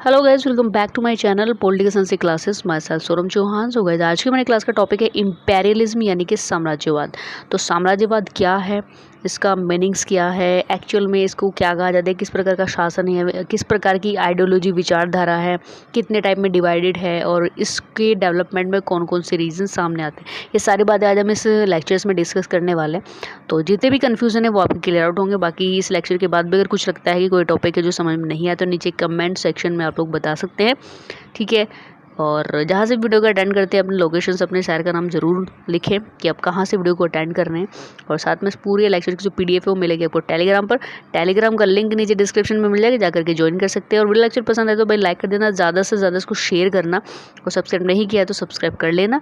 Hello guys, welcome back to my channel political science classes. Myself Soram Chauhan. So guys, आज की हमारी class का topic है imperialism यानी कि साम्राज्यवाद। तो साम्राज्यवाद क्या है, इसका मीनिंग्स क्या है, एक्चुअल में इसको क्या कहा जाता है, किस प्रकार का शासन है, किस प्रकार की आइडियोलॉजी विचारधारा है, कितने टाइप में डिवाइडेड है और इसके डेवलपमेंट में कौन कौन से रीजन सामने आते हैं, ये सारी बातें आज हम इस लेक्चर्स में डिस्कस करने वाले हैं। तो जितने भी कन्फ्यूजन है वो आपके क्लियर आउट होंगे। बाकी इस लेक्चर के बाद भी अगर कुछ लगता है कि कोई टॉपिक है जो समझ में नहीं आया तो नीचे कमेंट सेक्शन में आप लोग बता सकते हैं, ठीक है। और जहाँ से वीडियो को अटेंड करते हैं अपने लोकेशन अपने शहर का नाम जरूर लिखें कि आप कहाँ से वीडियो को अटेंड कर रहे हैं। और साथ में पूरे लेक्चर की जो पीडीएफ है वो मिलेगी आपको टेलीग्राम पर। टेलीग्राम का लिंक नीचे डिस्क्रिप्शन में मिल जाएगा, जाकर के ज्वाइन कर सकते हैं। और वीडियो लेक्चर पसंद है तो भाई लाइक कर देना, ज़्यादा से ज़्यादा इसको शेयर करना, और सब्सक्राइब नहीं किया है तो सब्सक्राइब कर लेना,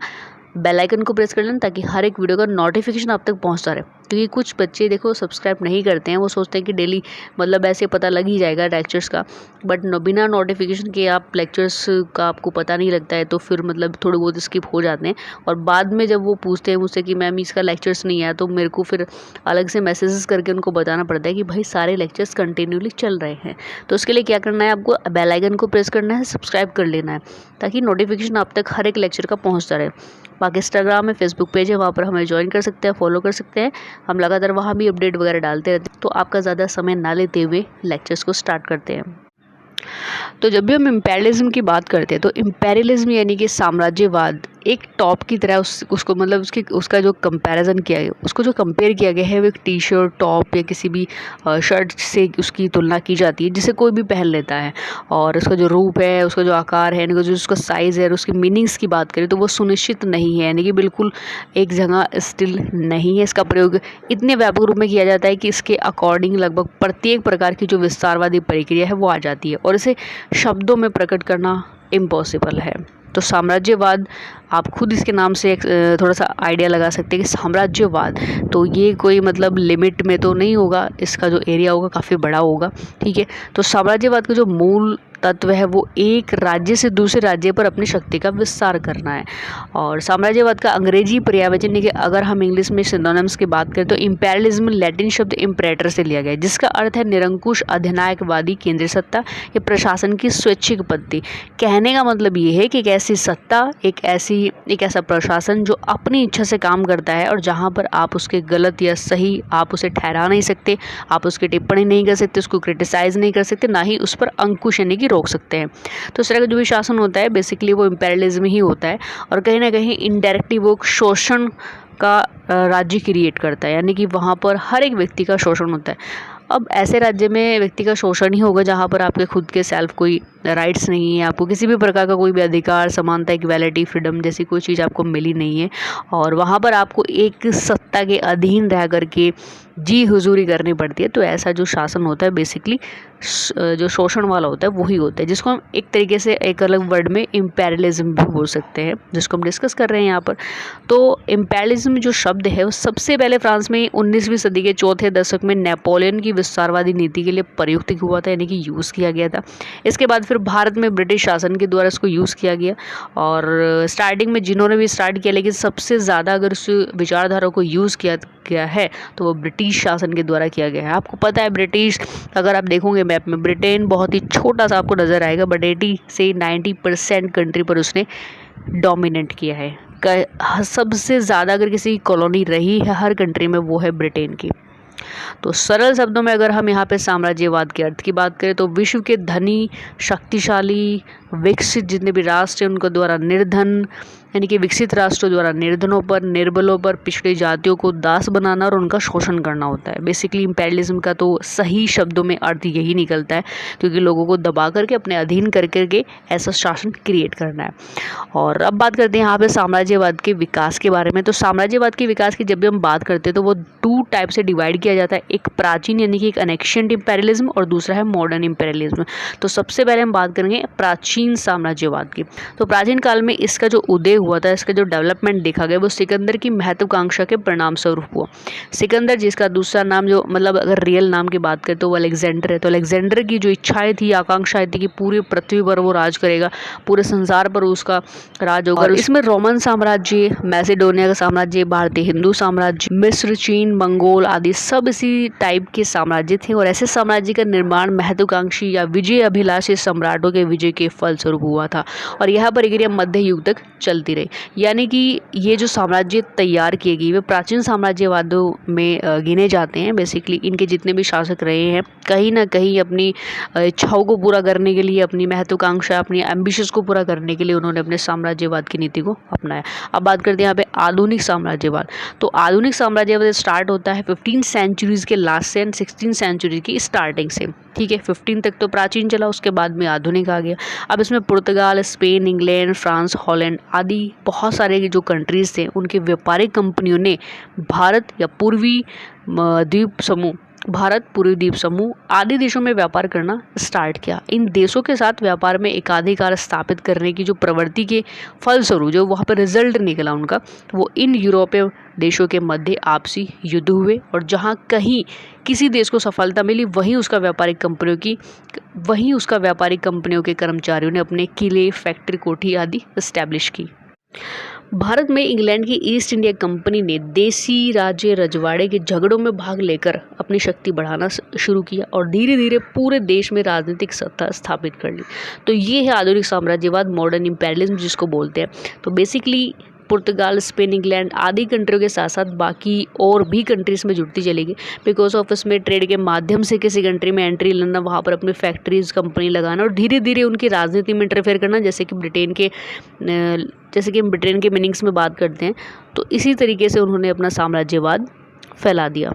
बेल आइकन को प्रेस कर लेना ताकि हर एक वीडियो का नोटिफिकेशन आप तक पहुंचता रहे। क्योंकि कुछ बच्चे देखो सब्सक्राइब नहीं करते हैं, वो सोचते हैं कि डेली मतलब ऐसे पता लग ही जाएगा लेक्चर्स का, बट बिना नोटिफिकेशन के आप लेक्चर्स का आपको पता नहीं लगता है तो फिर मतलब थोड़े बहुत स्किप हो जाते हैं। और बाद में जब वो पूछते हैं मुझसे कि मैम इसका लेक्चर्स नहीं आया, तो मेरे को फिर अलग से मैसेजेस करके उनको बताना पड़ता है कि भाई सारे लेक्चर्स कंटिन्यूली चल रहे हैं। तो उसके लिए क्या करना है, आपको बेल आइकन को प्रेस करना है, सब्सक्राइब कर लेना है ताकि नोटिफिकेशन आप तक हर एक लेक्चर का पहुँचता रहे। बाकी इंस्टाग्राम में, फेसबुक पेज है, वहाँ पर हमें ज्वाइन कर सकते हैं, फॉलो कर सकते हैं। हम लगातार वहाँ भी अपडेट वगैरह डालते रहते हैं। तो आपका ज़्यादा समय ना लेते हुए लेक्चर्स को स्टार्ट करते हैं। तो जब भी हम इम्पेरियलिज्म की बात करते हैं तो इम्पेरियलिज्म यानी कि साम्राज्यवाद एक टॉप की तरह उसको मतलब उसका जो कंपैरिजन किया गया, उसको जो कंपेयर किया गया है वो एक टी शर्ट, टॉप या किसी भी शर्ट से उसकी तुलना की जाती है जिसे कोई भी पहन लेता है। और उसका जो रूप है, उसका जो आकार है, यानी कि जो उसका साइज़ है और उसकी मीनिंग्स की बात करें तो वो सुनिश्चित नहीं है, यानी कि बिल्कुल एक जगह स्टिल नहीं है। इसका प्रयोग इतने व्यापक रूप में किया जाता है कि इसके अकॉर्डिंग लगभग प्रत्येक प्रकार की जो विस्तारवादी प्रक्रिया है वो आ जाती है और इसे शब्दों में प्रकट करना इम्पॉसिबल है। तो साम्राज्यवाद, आप खुद इसके नाम से एक थोड़ा सा आइडिया लगा सकते हैं कि साम्राज्यवाद तो ये कोई मतलब लिमिट में तो नहीं होगा, इसका जो एरिया होगा काफ़ी बड़ा होगा, ठीक है। तो साम्राज्यवाद का जो मूल तत्व है वो एक राज्य से दूसरे राज्य पर अपनी शक्ति का विस्तार करना है। और साम्राज्यवाद का अंग्रेजी पर्यायवाची कि अगर हम इंग्लिश में सिनोनिम्स की बात करें तो इम्पेरियलिज्म लैटिन शब्द इम्परेटर से लिया गया है, जिसका अर्थ है निरंकुश अधिनायकवादी केंद्रीय सत्ता या प्रशासन की स्वैच्छिक पद्धति। कहने का मतलब ये है कि एक ऐसी सत्ता, एक ऐसा प्रशासन जो अपनी इच्छा से काम करता है और जहाँ पर आप उसके गलत या सही आप उसे ठहरा नहीं सकते, आप उसकी टिप्पणी नहीं कर सकते, उसको क्रिटिसाइज नहीं कर सकते, ना ही उस पर अंकुश यानी कि रोक सकते हैं। तो इस तरह का जो भी शासन होता है बेसिकली वो इम्पेरियलिज्म ही होता है और कहीं ना कहीं इनडायरेक्टली वो शोषण का राज्य क्रिएट करता है, यानी कि वहाँ पर हर एक व्यक्ति का शोषण होता है। अब ऐसे राज्य में व्यक्ति का शोषण ही होगा जहाँ पर आपके खुद के सेल्फ कोई राइट्स नहीं है, आपको किसी भी प्रकार का कोई भी अधिकार, समानता, इक्वालिटी, फ्रीडम जैसी कोई चीज़ आपको मिली नहीं है। और वहाँ पर आपको एक सत्ता के अधीन रह करके जी हुजूरी करनी पड़ती है। तो ऐसा जो शासन होता है बेसिकली जो शोषण वाला होता है वही होता है, जिसको हम एक तरीके से एक अलग वर्ड में इम्पेरियलिज्म भी बोल सकते हैं, जिसको हम डिस्कस कर रहे हैं यहाँ पर। तो इम्पेरियलिज्म जो शब्द है वो सबसे पहले फ्रांस में 19वीं सदी के चौथे दशक में नेपोलियन की विस्तारवादी नीति के लिए प्रयुक्त हुआ था, यानी कि यूज़ किया गया था। इसके बाद फिर भारत में ब्रिटिश शासन के द्वारा इसको यूज़ किया गया और स्टार्टिंग में जिन्होंने भी स्टार्ट किया, लेकिन सबसे ज़्यादा अगर उस विचारधारा को यूज़ किया गया है तो वो ब्रिटिश शासन के द्वारा किया गया है। आपको पता है ब्रिटिश, अगर आप देखोगे मैप में, ब्रिटेन बहुत ही छोटा सा आपको नज़र आएगा, बट 80 से 90% कंट्री पर उसने डोमिनेट किया है। सबसे ज़्यादा अगर किसी कॉलोनी रही है हर कंट्री में वो है ब्रिटेन की। तो सरल शब्दों में अगर हम यहाँ पे साम्राज्यवाद के अर्थ की बात करें तो विश्व के धनी, शक्तिशाली, विकसित जितने भी राष्ट्र हैं उनके द्वारा निर्धन, यानी कि विकसित राष्ट्रों द्वारा निर्धनों पर, निर्बलों पर, पिछड़ी जातियों को दास बनाना और उनका शोषण करना होता है। बेसिकली इम्पेरियलिज्म का तो सही शब्दों में अर्थ यही निकलता है, क्योंकि लोगों को दबा करके अपने अधीन करके ऐसा शासन क्रिएट करना है। और अब बात करते हैं यहाँ पे साम्राज्यवाद के विकास के बारे में। तो साम्राज्यवाद के विकास की जब भी हम बात करते हैं तो वो 2 टाइप से डिवाइड किया जाता है, एक प्राचीन यानी कि एक एनेक्शिएंट इम्पेरियलिज्म और दूसरा है मॉडर्न इम्पेरियलिज्म। तो सबसे पहले हम बात करेंगे प्राचीन साम्राज्यवाद की। तो प्राचीन काल में इसका जो उदय हुआ था, इसका जो डेवलपमेंट देखा गया वो सिकंदर की महत्वाकांक्षा के परिणाम स्वरूप हुआ। सिकंदर जिसका दूसरा नाम जो मतलब अगर रियल नाम की बात करें तो वो अलेक्जेंडर है। तो अलेक्जेंडर की जो इच्छाएं थी, आकांक्षाएं थी कि पूरी पृथ्वी पर वो राज करेगा, पूरे संसार पर उसका राज होगा। और इसमें रोमन साम्राज्य, मैसेडोनिया का साम्राज्य, भारतीय हिंदू साम्राज्य, मिस्र, चीन, मंगोल आदि सब इसी टाइप के साम्राज्य थे और ऐसे साम्राज्य का निर्माण महत्वाकांक्षी या विजय अभिलाषी सम्राटों के विजय के फलस्वरूप हुआ था और यह प्रक्रिया मध्य युग तक चलती रही। यानी कि ये जो साम्राज्य तैयार किए गए वे प्राचीन साम्राज्यवादों में गिने जाते हैं। बेसिकली इनके जितने भी शासक रहे हैं कहीं ना कहीं अपनी इच्छाओं को पूरा करने के लिए, अपनी महत्वाकांक्षा, अपनी एम्बिशंस को पूरा करने के लिए उन्होंने अपने साम्राज्यवाद की नीति को अपनाया। अब बात करते हैं यहाँ पे आधुनिक साम्राज्यवाद। तो आधुनिक साम्राज्यवाद स्टार्ट होता है 15 सेंचुरीज के लास्ट से एंड 16 सेंचुरी की स्टार्टिंग से। ठीक है, 15 तक तो प्राचीन चला, उसके बाद में आधुनिक आ गया। अब इसमें पुर्तगाल, स्पेन, इंग्लैंड, फ्रांस, हॉलैंड आदि बहुत सारे जो कंट्रीज थे उनके व्यापारिक कंपनियों ने भारत पूर्वी द्वीप समूह आदि देशों में व्यापार करना स्टार्ट किया। इन देशों के साथ व्यापार में एकाधिकार स्थापित करने की जो प्रवृत्ति के फलस्वरूप जो वहाँ पर रिजल्ट निकला उनका, वो इन यूरोपीय देशों के मध्य आपसी युद्ध हुए और जहाँ कहीं किसी देश को सफलता मिली वहीं उसका व्यापारिक कंपनियों के कर्मचारियों ने अपने किले, फैक्ट्री, कोठी आदि एस्टैब्लिश की। भारत में इंग्लैंड की ईस्ट इंडिया कंपनी ने देसी राज्य रजवाड़े के झगड़ों में भाग लेकर अपनी शक्ति बढ़ाना शुरू किया और धीरे धीरे पूरे देश में राजनीतिक सत्ता स्थापित कर ली। तो ये है आधुनिक साम्राज्यवाद, मॉडर्न इंपेरियलिज्म जिसको बोलते हैं। तो बेसिकली पुर्तगाल, स्पेन, इंग्लैंड आदि कंट्रियों के साथ साथ बाकी और भी कंट्रीज़ में जुड़ती चलेगी बिकॉज ऑफ इसमें ट्रेड के माध्यम से किसी कंट्री में एंट्री लेना, वहाँ पर अपनी फैक्ट्रीज, कंपनी लगाना और धीरे धीरे उनकी राजनीति में इंटरफेयर करना। जैसे कि हम ब्रिटेन के मीनिंग्स में बात करते हैं, तो इसी तरीके से उन्होंने अपना साम्राज्यवाद फैला दिया।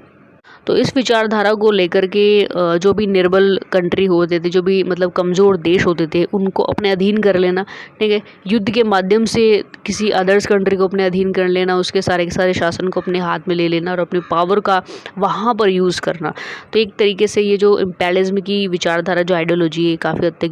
तो इस विचारधारा को लेकर के जो भी निर्बल कंट्री होते थे, जो भी मतलब कमज़ोर देश होते थे, उनको अपने अधीन कर लेना। ठीक है, युद्ध के माध्यम से किसी अदर्स कंट्री को अपने अधीन कर लेना, उसके सारे के सारे शासन को अपने हाथ में ले लेना और अपनी पावर का वहाँ पर यूज़ करना। तो एक तरीके से ये जो इम्पेरियलिज्म की विचारधारा, जो आइडियोलॉजी है, काफ़ी हद तक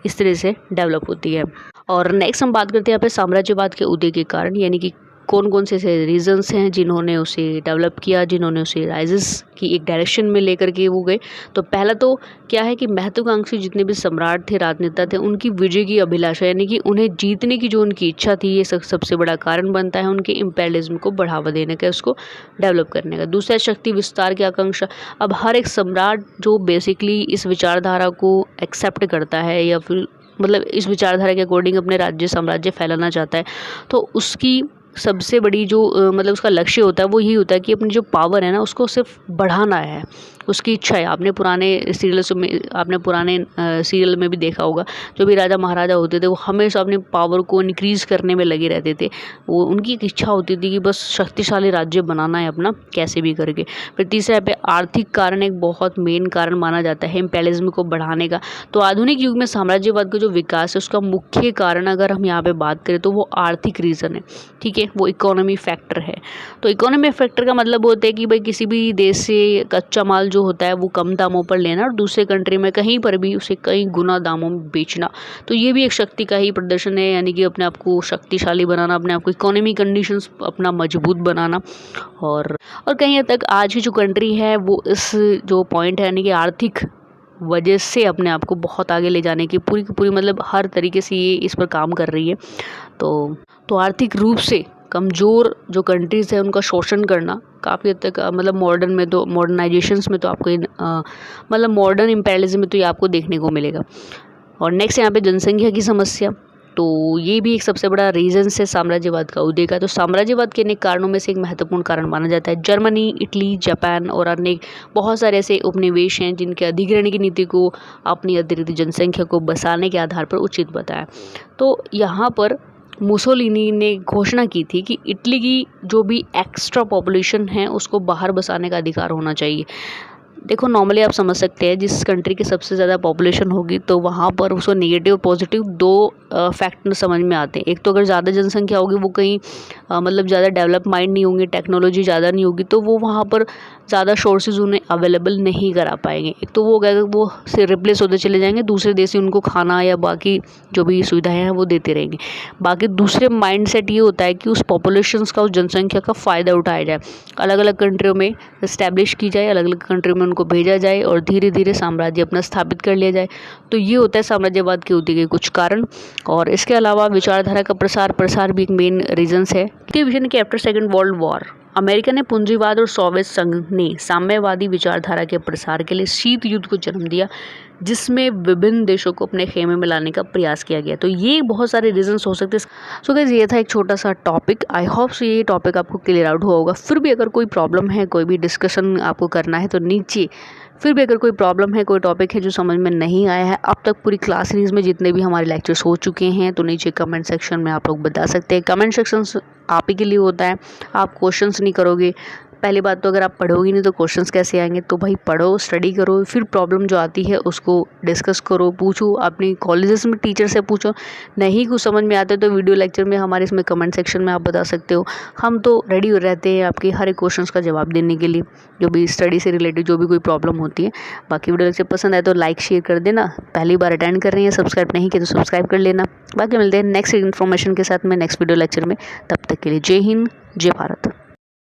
इस तरह से डेवलप होती है। और नेक्स्ट हम बात करते हैं यहाँ पे साम्राज्यवाद के उदय के कारण, यानी कि कौन कौन से ऐसे रीजंस हैं जिन्होंने उसे डेवलप किया, जिन्होंने उसे राइजेस की एक डायरेक्शन में लेकर के वो गए। तो पहला तो क्या है कि महत्वाकांक्षी जितने भी सम्राट थे, राजनेता थे, उनकी विजय की अभिलाषा, यानी कि उन्हें जीतने की जो उनकी इच्छा थी, ये सबसे बड़ा कारण बनता है उनके इम्पेरियलिज्म को बढ़ावा देने का, उसको डेवलप करने का। दूसरा, शक्ति विस्तार की आकांक्षा। अब हर एक सम्राट जो बेसिकली इस विचारधारा को एक्सेप्ट करता है या फिर मतलब इस विचारधारा के अकॉर्डिंग अपने राज्य साम्राज्य फैलाना चाहता है, तो उसकी सबसे बड़ी जो मतलब उसका लक्ष्य होता है वो यही होता है कि अपनी जो पावर है ना उसको सिर्फ बढ़ाना है, उसकी इच्छा है। आपने पुराने सीरियल में भी देखा होगा, जो भी राजा महाराजा होते थे वो हमेशा अपनी पावर को इंक्रीज़ करने में लगे रहते थे। वो उनकी एक इच्छा होती थी कि बस शक्तिशाली राज्य बनाना है अपना, कैसे भी करके। फिर तीसरा पे आर्थिक कारण एक बहुत मेन कारण माना जाता है इम्पेरियलिज्म को बढ़ाने का। तो आधुनिक युग में साम्राज्यवाद का जो विकास है उसका मुख्य कारण अगर हम यहाँ पे बात करें तो वो आर्थिक रीज़न है। ठीक है, वो इकोनॉमी फैक्टर है। तो इकोनॉमी फैक्टर का मतलब होता है कि भाई किसी भी देश से कच्चा माल जो होता है वो कम दामों पर लेना और दूसरे कंट्री में कहीं पर भी उसे कई गुना दामों में बेचना। तो ये भी एक शक्ति का ही प्रदर्शन है, यानी कि अपने आप को शक्तिशाली बनाना, अपने आप को इकोनॉमी कंडीशंस अपना मजबूत बनाना। और कहीं हद तक आज की जो कंट्री है वो इस जो पॉइंट है यानी कि आर्थिक वजह से अपने आप को बहुत आगे ले जाने की पूरी मतलब हर तरीके से ये इस पर काम कर रही है। तो आर्थिक रूप से कमज़ोर जो कंट्रीज़ है उनका शोषण करना काफ़ी हद तक मतलब मॉडर्नाइजेशंस में तो आपको मतलब मॉडर्न इम्पेरियलिज्म में तो ये आपको देखने को मिलेगा। और नेक्स्ट यहाँ पे जनसंख्या की समस्या, तो ये भी एक सबसे बड़ा रीज़न है साम्राज्यवाद का उदय का। तो साम्राज्यवाद के अनेक कारणों में से एक महत्वपूर्ण कारण माना जाता है जर्मनी, इटली, जापान और अन्य बहुत सारे ऐसे उपनिवेश हैं जिनके अधिग्रहण की नीति को अपनी अतिरिक्त जनसंख्या को बसाने के आधार पर उचित बताया। तो यहाँ पर मुसोलिनी ने घोषणा की थी कि इटली की जो भी एक्स्ट्रा पॉपुलेशन है उसको बाहर बसाने का अधिकार होना चाहिए। देखो नॉर्मली आप समझ सकते हैं जिस कंट्री की सबसे ज़्यादा पॉपुलेशन होगी तो वहाँ पर उसको नेगेटिव और पॉजिटिव दो फैक्टर समझ में आते हैं। एक तो अगर ज़्यादा जनसंख्या होगी वो कहीं मतलब ज़्यादा डेवलप माइंड नहीं होंगे, टेक्नोलॉजी ज़्यादा नहीं होगी, तो वो वहाँ पर ज़्यादा सोर्सेज उन्हें अवेलेबल नहीं करा पाएंगे। एक तो वो होगा वो से रिप्लेस होते चले जाएंगे, दूसरे देश से उनको खाना या बाकी जो भी सुविधाएं हैं वो देते रहेंगे। बाकी दूसरे माइंडसेट ये होता है कि उस पॉपुलेशंस का, उस जनसंख्या का फ़ायदा उठाया जाए, अलग अलग कंट्रियों में इस्टेब्लिश की जाए, अलग अलग कंट्रियों में उनको भेजा जाए और धीरे धीरे साम्राज्य अपना स्थापित कर लिया जाए। तो ये होता है साम्राज्यवाद के उदय के कुछ कारण। और इसके अलावा विचारधारा का प्रसार भी एक मेन रीजन्स है। विजन के after second world war America ने पूंजीवाद और सोवियत संघ ने साम्यवादी विचारधारा के प्रसार के लिए शीत युद्ध को जन्म दिया, जिसमें विभिन्न देशों को अपने खेमे में लाने का प्रयास किया गया। तो ये बहुत सारे रीजंस हो सकते हैं। सो गाइस, ये था एक छोटा सा टॉपिक। आई होप सो ये टॉपिक आपको क्लियर आउट हुआ होगा। फिर भी अगर कोई प्रॉब्लम है, कोई भी डिस्कशन आपको करना है तो नीचे फिर भी अगर कोई प्रॉब्लम है, कोई टॉपिक है जो समझ में नहीं आया है अब तक पूरी क्लास सीरीज में जितने भी हमारे लेक्चर्स हो चुके हैं, तो नीचे कमेंट सेक्शन में आप लोग बता सकते हैं। कमेंट सेक्शन आप ही के लिए होता है। आप क्वेश्चंस नहीं करोगे, पहली बात तो अगर आप पढ़ोगे नहीं तो क्वेश्चंस कैसे आएंगे। तो भाई पढ़ो, स्टडी करो, फिर प्रॉब्लम जो आती है उसको डिस्कस करो, पूछो, अपनी कॉलेजेस में टीचर से पूछो। नहीं कुछ समझ में आते तो वीडियो लेक्चर में हमारे इसमें कमेंट सेक्शन में आप बता सकते हो। हम तो रेडी हो रहते हैं आपके हर एक क्वेश्चंस का जवाब देने के लिए, जो भी स्टडी से रिलेटेड जो भी कोई प्रॉब्लम होती है। बाकी वीडियो लेक्चर पसंद आए तो लाइक शेयर कर देना। पहली बार अटेंड कर रहे हैं, सब्सक्राइब नहीं किया तो सब्सक्राइब कर लेना। बाकी मिलते हैं नेक्स्ट इन्फॉर्मेशन के साथ में नेक्स्ट वीडियो लेक्चर में। तब तक के लिए जय हिंद, जय भारत।